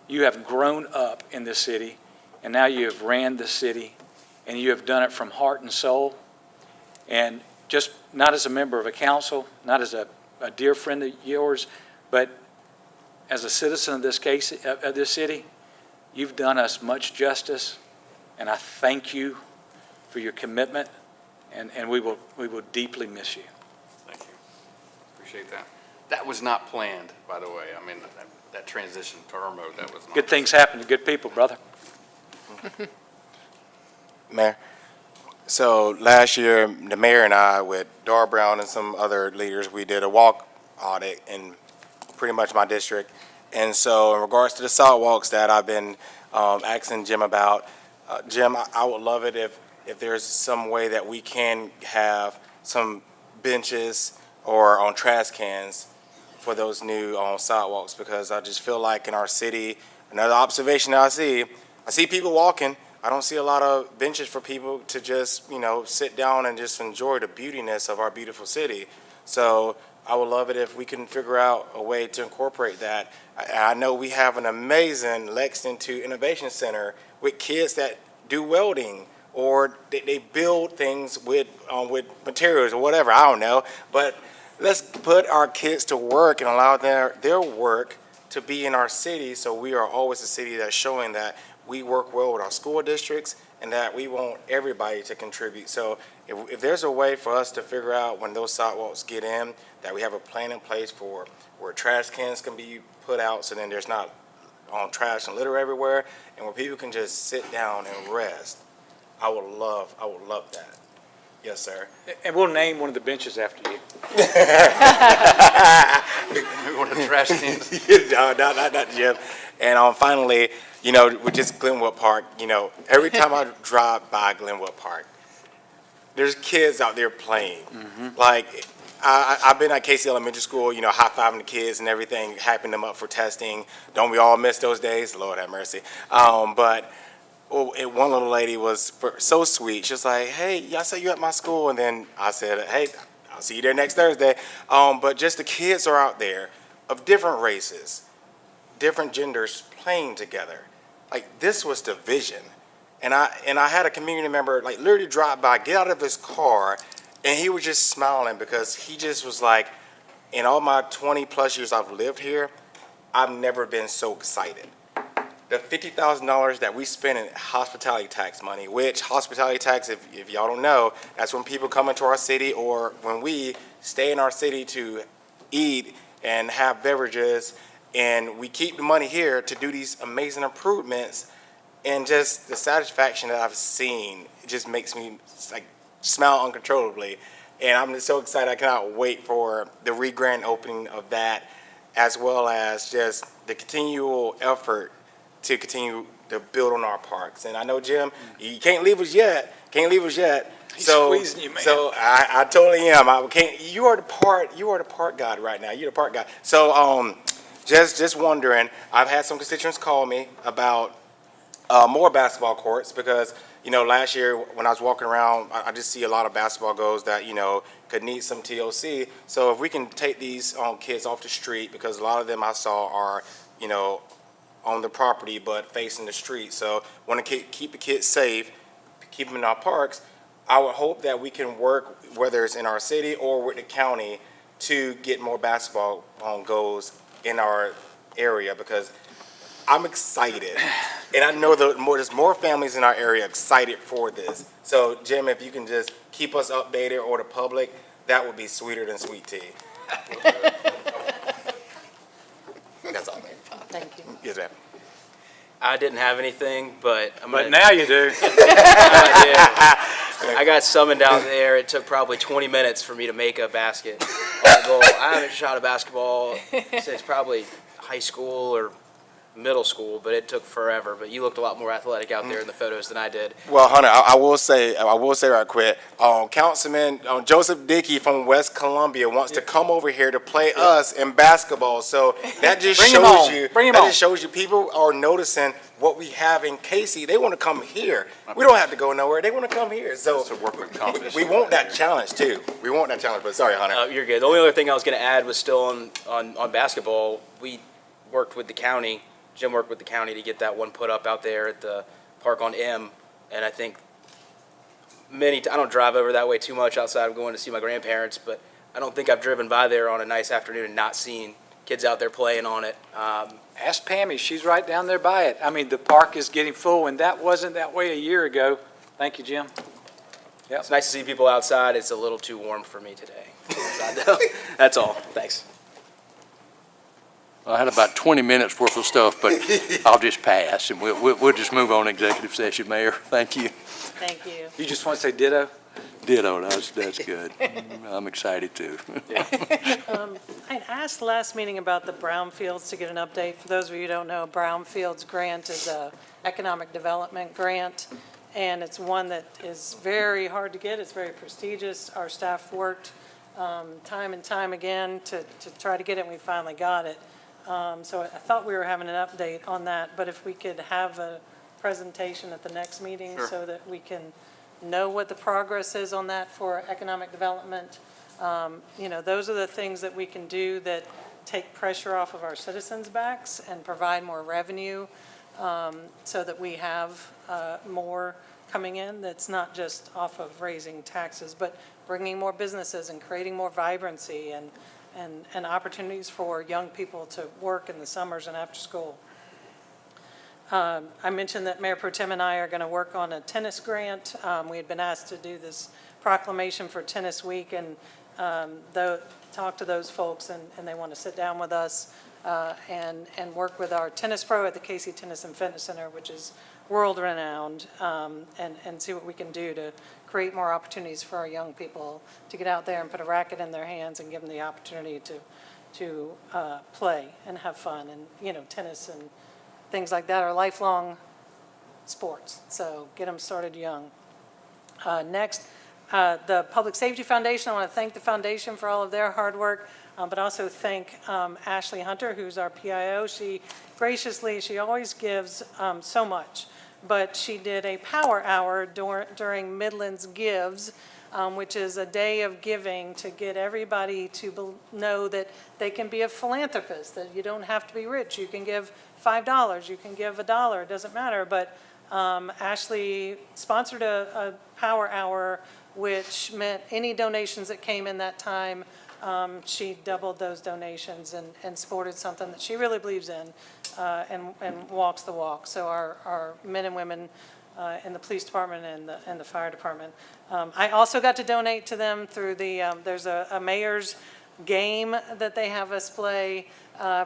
You have grown up in this city, and now you have ran the city, and you have done it from heart and soul, and just not as a member of a council, not as a dear friend of yours, but as a citizen of this city. You've done us much justice, and I thank you for your commitment, and we will deeply miss you. thank you. Appreciate that. That was not planned, by the way. I mean, that transition to Irmo, that was not. Good things happen to good people, brother. Mayor, so last year, the mayor and I, with Dar Brown and some other leaders, we did a walk audit in pretty much my district. And so in regards to the sidewalks that I've been asking Jim about, Jim, I would love it if there's some way that we can have some benches or on trash cans for those new sidewalks, because I just feel like in our city, another observation that I see people walking. I don't see a lot of benches for people to just, sit down and just enjoy the beautiness of our beautiful city. So I would love it if we can figure out a way to incorporate that. I know we have an amazing Lexington 2 Innovation Center with kids that do welding, or they build things with materials or whatever, I don't know. But let's put our kids to work and allow their work to be in our city, so we are always a city that's showing that we work well with our school districts and that we want everybody to contribute. So if there's a way for us to figure out when those sidewalks get in, that we have a plan in place for where trash cans can be put out, so then there's not trash and litter everywhere, and where people can just sit down and rest. I would love that. Yes, sir. And we'll name one of the benches after you. We want to trash cans. No, not Jim. And finally, with just Glenwood Park, every time I drive by Glenwood Park, there's kids out there playing. Mm-hmm. Like, I've been at Cayce Elementary School, high-fiving the kids and everything, hyping them up for testing. Don't we all miss those days? Lord have mercy. But one little lady was so sweet. She was like, hey, I saw you at my school. And then I said, hey, I'll see you there next Thursday. But just the kids are out there of different races, different genders playing together. Like, this was the vision. And I had a community member, like, literally drive by, get out of his car, and he was just smiling because he just was like, in all my 20-plus years I've lived here, I've never been so excited. the $50,000 that we spend in hospitality tax money, which hospitality tax, if y'all don't know, that's when people come into our city or when we stay in our city to eat and have beverages, and we keep the money here to do these amazing improvements. And just the satisfaction that I've seen, it just makes me like smile uncontrollably. And I'm just so excited. I cannot wait for the re-grand opening of that, as well as just the continual effort to continue to build on our parks. And I know, Jim, you can't leave us yet. Can't leave us yet. He's So, squeezing you, man. so I totally am. I can't. You are the park god right now. You're the park guy. So, just wondering. I've had some constituents call me about more basketball courts because, you know, last year when I was walking around, I just see a lot of basketball goals that, you know, could need some TLC. So if we can take these kids off the street, because a lot of them I saw are, you know, on the property but facing the street. So want to keep the kids safe, keep them in our parks. I would hope that we can work, whether it's in our city or with the county, to get more basketball goals in our area, because I'm excited, and I know there's more families in our area excited for this. So, Jim, if you can just keep us updated, or the public, that would be sweeter than sweet tea. That's all, man. Thank you. Yes, ma'am. I didn't have anything, but But now you do. I got summoned out there. It took probably 20 minutes for me to make a basket on the goal. I haven't shot a basketball since probably high school or middle school, but it took forever. But you looked a lot more athletic out there in the photos than I did. Well, Hunter, I will say right quick, Councilman Joseph Dickey from West Columbia wants to come over here to play us in basketball. So that just Bring him shows on. you, Bring him that on. just shows you people are noticing what we have in Cayce. They want to come here. We don't have to go nowhere. They want to come here. So To work with confidence. we want that challenge too. We want that challenge. But sorry, Hunter. You're good. The only other thing I was going to add was still on basketball. We worked with the county. Jim worked with the county to get that one put up out there at the park on M. And I think I don't drive over that way too much outside of going to see my grandparents, but I don't think I've driven by there on a nice afternoon and not seen kids out there playing on it. Ask Pammy, she's right down there by it. I mean, the park is getting full, and that wasn't that way a year ago. Thank you, Jim. It's nice to see people outside. It's a little too warm for me today. Outside, though. That's all. Thanks. I had about 20 minutes worth of stuff, but I'll just pass, and we'll just move on to executive session, Mayor. Thank you. Thank you. You just want to say ditto? Ditto, that's good. I'm excited too. I asked last meeting about the brownfields to get an update. For those of you who don't know, brownfields grant is a economic development grant, and it's one that is very hard to get. It's very prestigious. Our staff worked time and time again to try to get it, and we finally got it. So I thought we were having an update on that, but if we could have a presentation at the next meeting so that we can know what the progress is on that for economic development. You know, those are the things that we can do that take pressure off of our citizens' backs and provide more revenue, so that we have more coming in that's not just off of raising taxes, but bringing more businesses and creating more vibrancy and opportunities for young people to work in the summers and after school. I mentioned that Mayor Pro Tem and I are going to work on a tennis grant. We had been asked to do this proclamation for Tennis Week, and talk to those folks, and they want to sit down with us and work with our tennis pro at the Cayce Tennis and Fitness Center, which is world-renowned, and see what we can do to create more opportunities for our young people to get out there and put a racket in their hands and give them the opportunity to play and have fun. And, you know, tennis and things like that are lifelong sports, so get them started young. Next, the Public Safety Foundation. I want to thank the foundation for all of their hard work, but also thank Ashley Hunter, who's our PIO. She graciously, she always gives so much, but she did a power hour during Midlands Gives, which is a day of giving to get everybody to know that they can be a philanthropist, that you don't have to be rich. You can give $5, you can give $1, it doesn't matter. But Ashley sponsored a power hour, which meant any donations that came in that time she doubled those donations and supported something that she really believes in and walks the walk. So our men and women in the police department and the fire department. I also got to donate to them through there's a mayor's game that they have us play,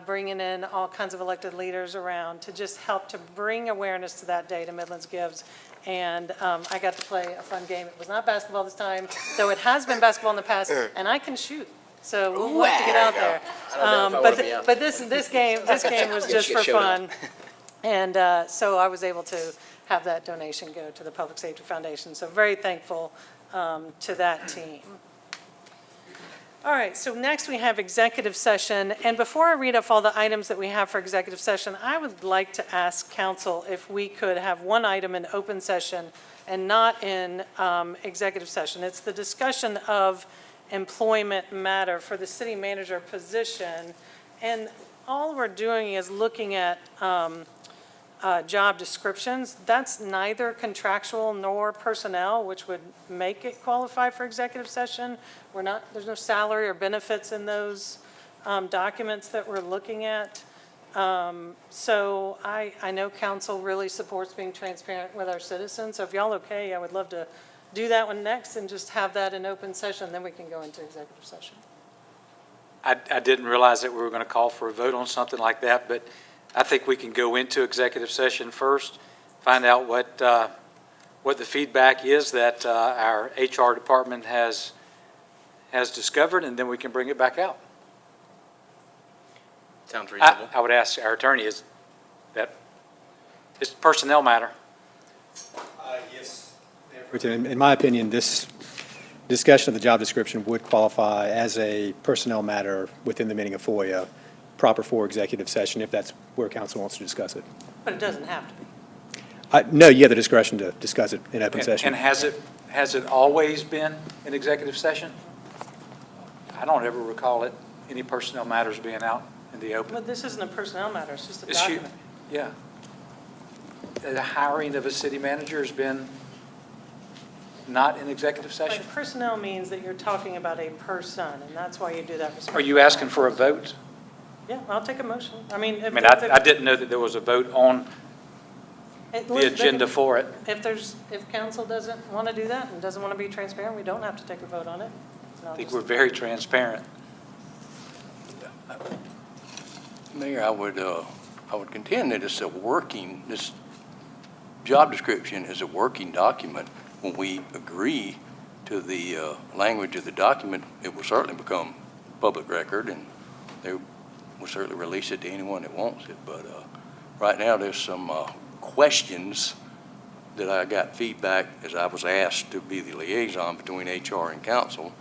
bringing in all kinds of elected leaders around to just help to bring awareness to that day to Midlands Gives. And I got to play a fun game. It was not basketball this time, though it has been basketball in the past, and I can shoot. So we'll have to get out there. But this game was just for fun. And so I was able to have that donation go to the Public Safety Foundation. So very thankful to that team. All right, so next we have executive session. And before I read off all the items that we have for executive session, I would like to ask council if we could have one item in open session and not in executive session. It's the discussion of employment matter for the city manager position. And all we're doing is looking at job descriptions. That's neither contractual nor personnel, which would make it qualify for executive session. There's no salary or benefits in those documents that we're looking at. So I know council really supports being transparent with our citizens. So if y'all okay, I would love to do that one next and just have that in open session, then we can go into executive session. I didn't realize that we were going to call for a vote on something like that, but I think we can go into executive session first, find out what the feedback is that our HR department has discovered, and then we can bring it back out. Sounds reasonable. I would ask our attorney, is that it's a personnel matter? Yes. In my opinion, this discussion of the job description would qualify as a personnel matter within the meaning of FOIA, proper for executive session, if that's where council wants to discuss it. But it doesn't have to be. No, you have the discretion to discuss it in open session. And has it always been an executive session? I don't ever recall any personnel matters being out in the open. But this isn't a personnel matter, it's just a Is she- document. Yeah. The hiring of a city manager has been not in executive session? But personnel means that you're talking about a person, and that's why you do that. Are you asking for a vote? Yeah, I'll take a motion. I mean, I didn't know that there was a vote on the agenda for it. If council doesn't want to do that and doesn't want to be transparent, we don't have to take a vote on it. I think we're very transparent. Mayor, I would contend that this job description is a working document. When we agree to the language of the document, it will certainly become public record, and they will certainly release it to anyone that wants it. But right now, there's some questions that I got feedback as I was asked to be the liaison between HR and council.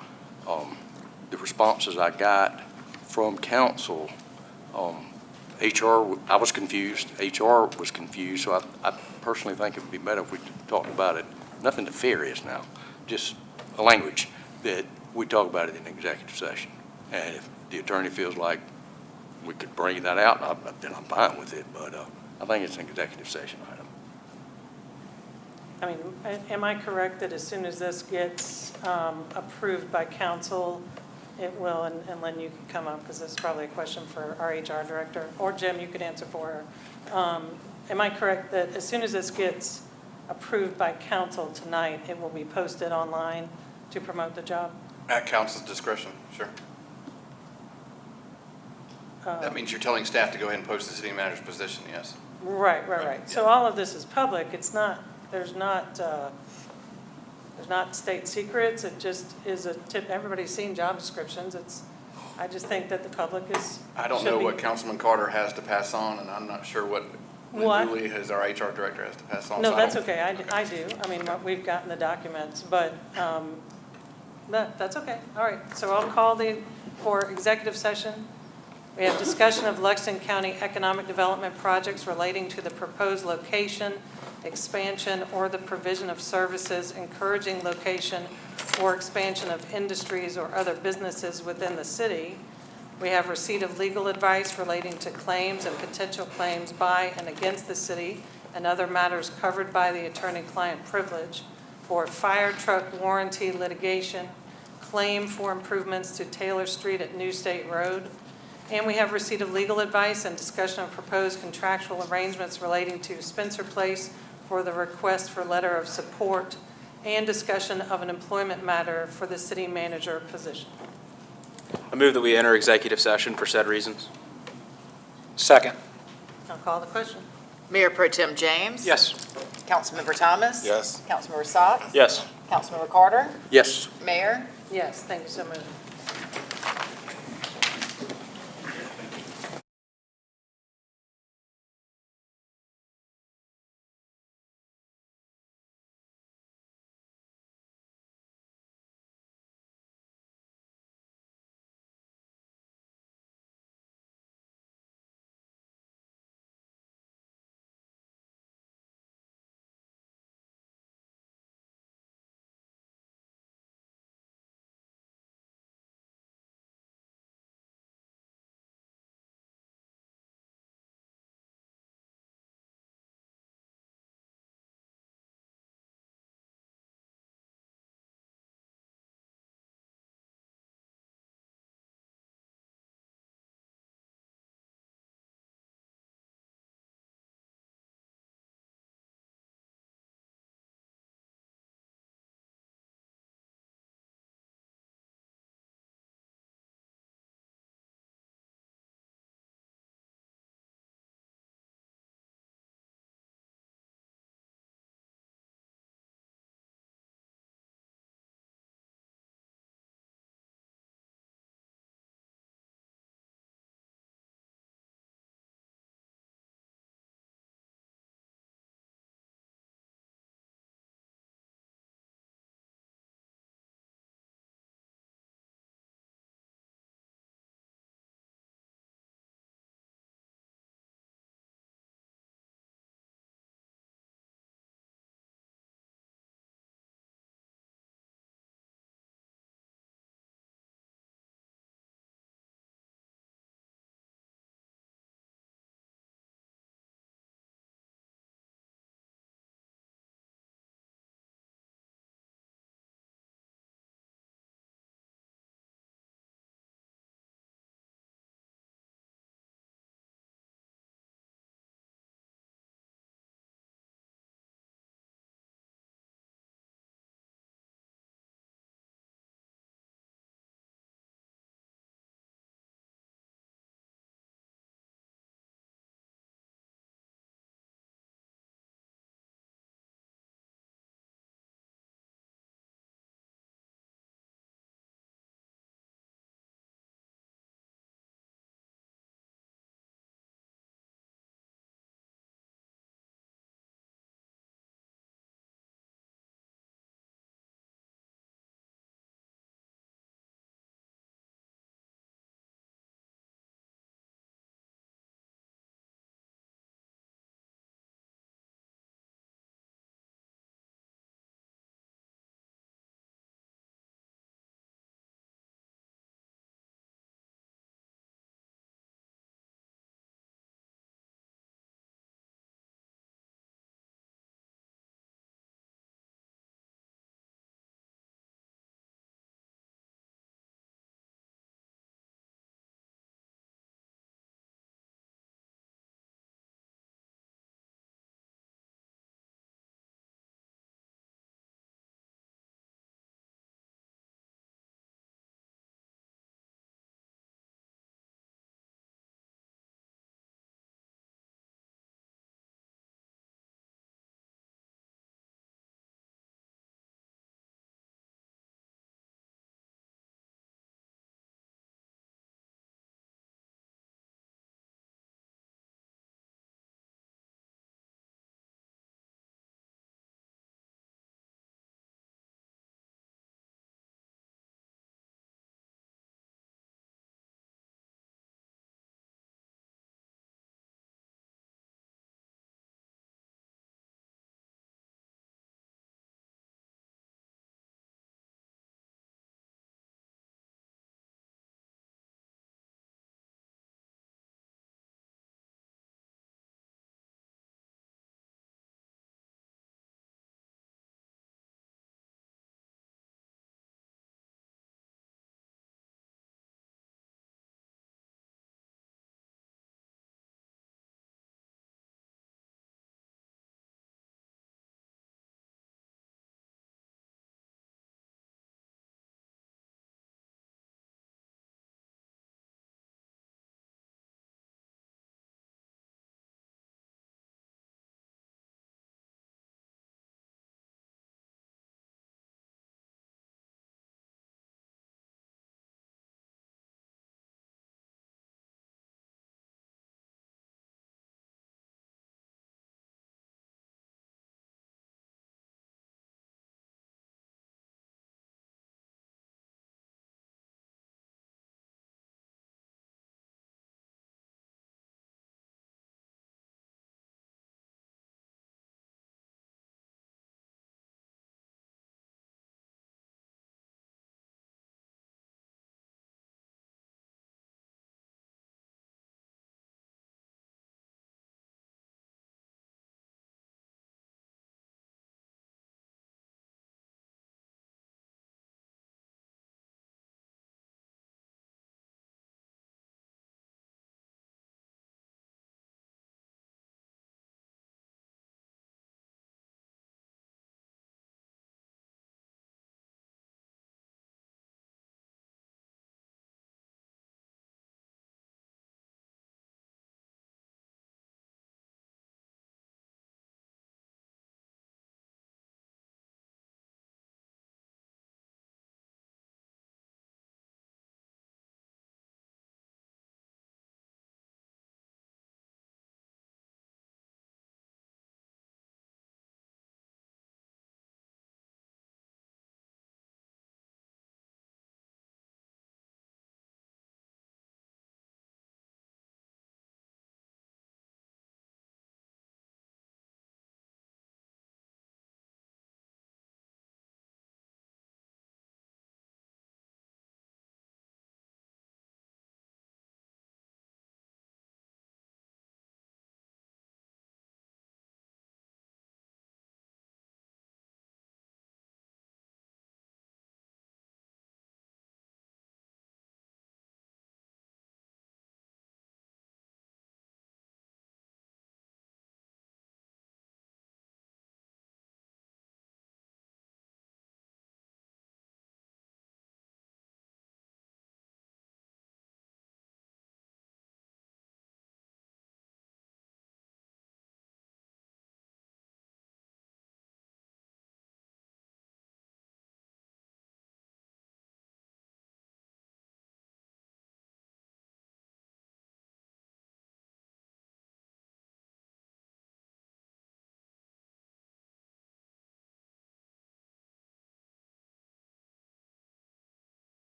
The responses I got from council, HR, I was confused, HR was confused, so I personally think it would be better if we talked about it, nothing nefarious now, just a language that we talk about it in executive session. And if the attorney feels like we could bring that out, then I'm fine with it, but I think it's an executive session item. I mean, am I correct that as soon as this gets approved by council, it will, and Lynn, you can come up, because this is probably a question for our HR director, or Jim, you could answer for her. Am I correct that as soon as this gets approved by council tonight, it will be posted online to promote the job? At council's discretion, sure. That means you're telling staff to go ahead and post the city manager's position, yes. Right. So all of this is public. It's not, there's not state secrets. It just is a tip. Everybody's seen job descriptions. I just think that the public is. I don't know what Councilman Carter has to pass on, and I'm not sure what Dooley, as our HR director, has to pass on. No, so that's okay. I do. I mean, we've gotten the documents, but that's okay. All right. So I'll call for executive session. We have discussion of Lexington County economic development projects relating to the proposed location, expansion, or the provision of services, encouraging location or expansion of industries or other businesses within the city. We have receipt of legal advice relating to claims and potential claims by and against the city and other matters covered by the attorney-client privilege for fire truck warranty litigation, claim for improvements to Taylor Street at New State Road. And we have receipt of legal advice and discussion of proposed contractual arrangements relating to Spencer Place for the request for letter of support and discussion of an employment matter for the city manager position. I move that we enter executive session for said reasons. Second. I'll call the question. Mayor Pro Tem James? Yes. Councilmember Thomas? Yes. Councilmember Socks? Yes. Councilmember Carter? Yes. Mayor? Yes, thank you so much.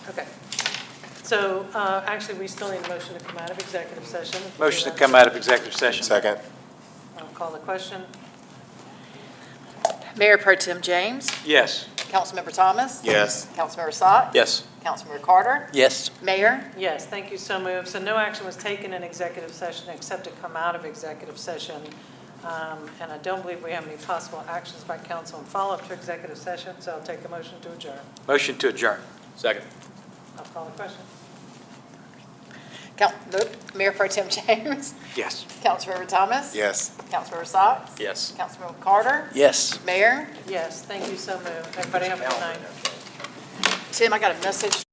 Okay. So actually, we still need a motion to come out of executive session. Motion to come out of executive session. Second. I'll call the question. Mayor Pro Tem James, Yes. Councilmember Thomas. Yes. Councilmember Sott. Yes. Councilmember Carter. Yes. Mayor. Yes, thank you, so moved. So no action was taken in executive session except to come out of executive session. And I don't believe we have any possible actions by council in follow-up to executive session, so I'll take a motion to adjourn. Motion to adjourn. Second. I'll call the question. Mayor Pro Tem James, Yes. Councilmember Thomas. Yes. Councilmember Sott. Yes. Councilmember Carter. Yes. Mayor. Yes, thank you, so moved. Everybody have a good night. Tim, I got a message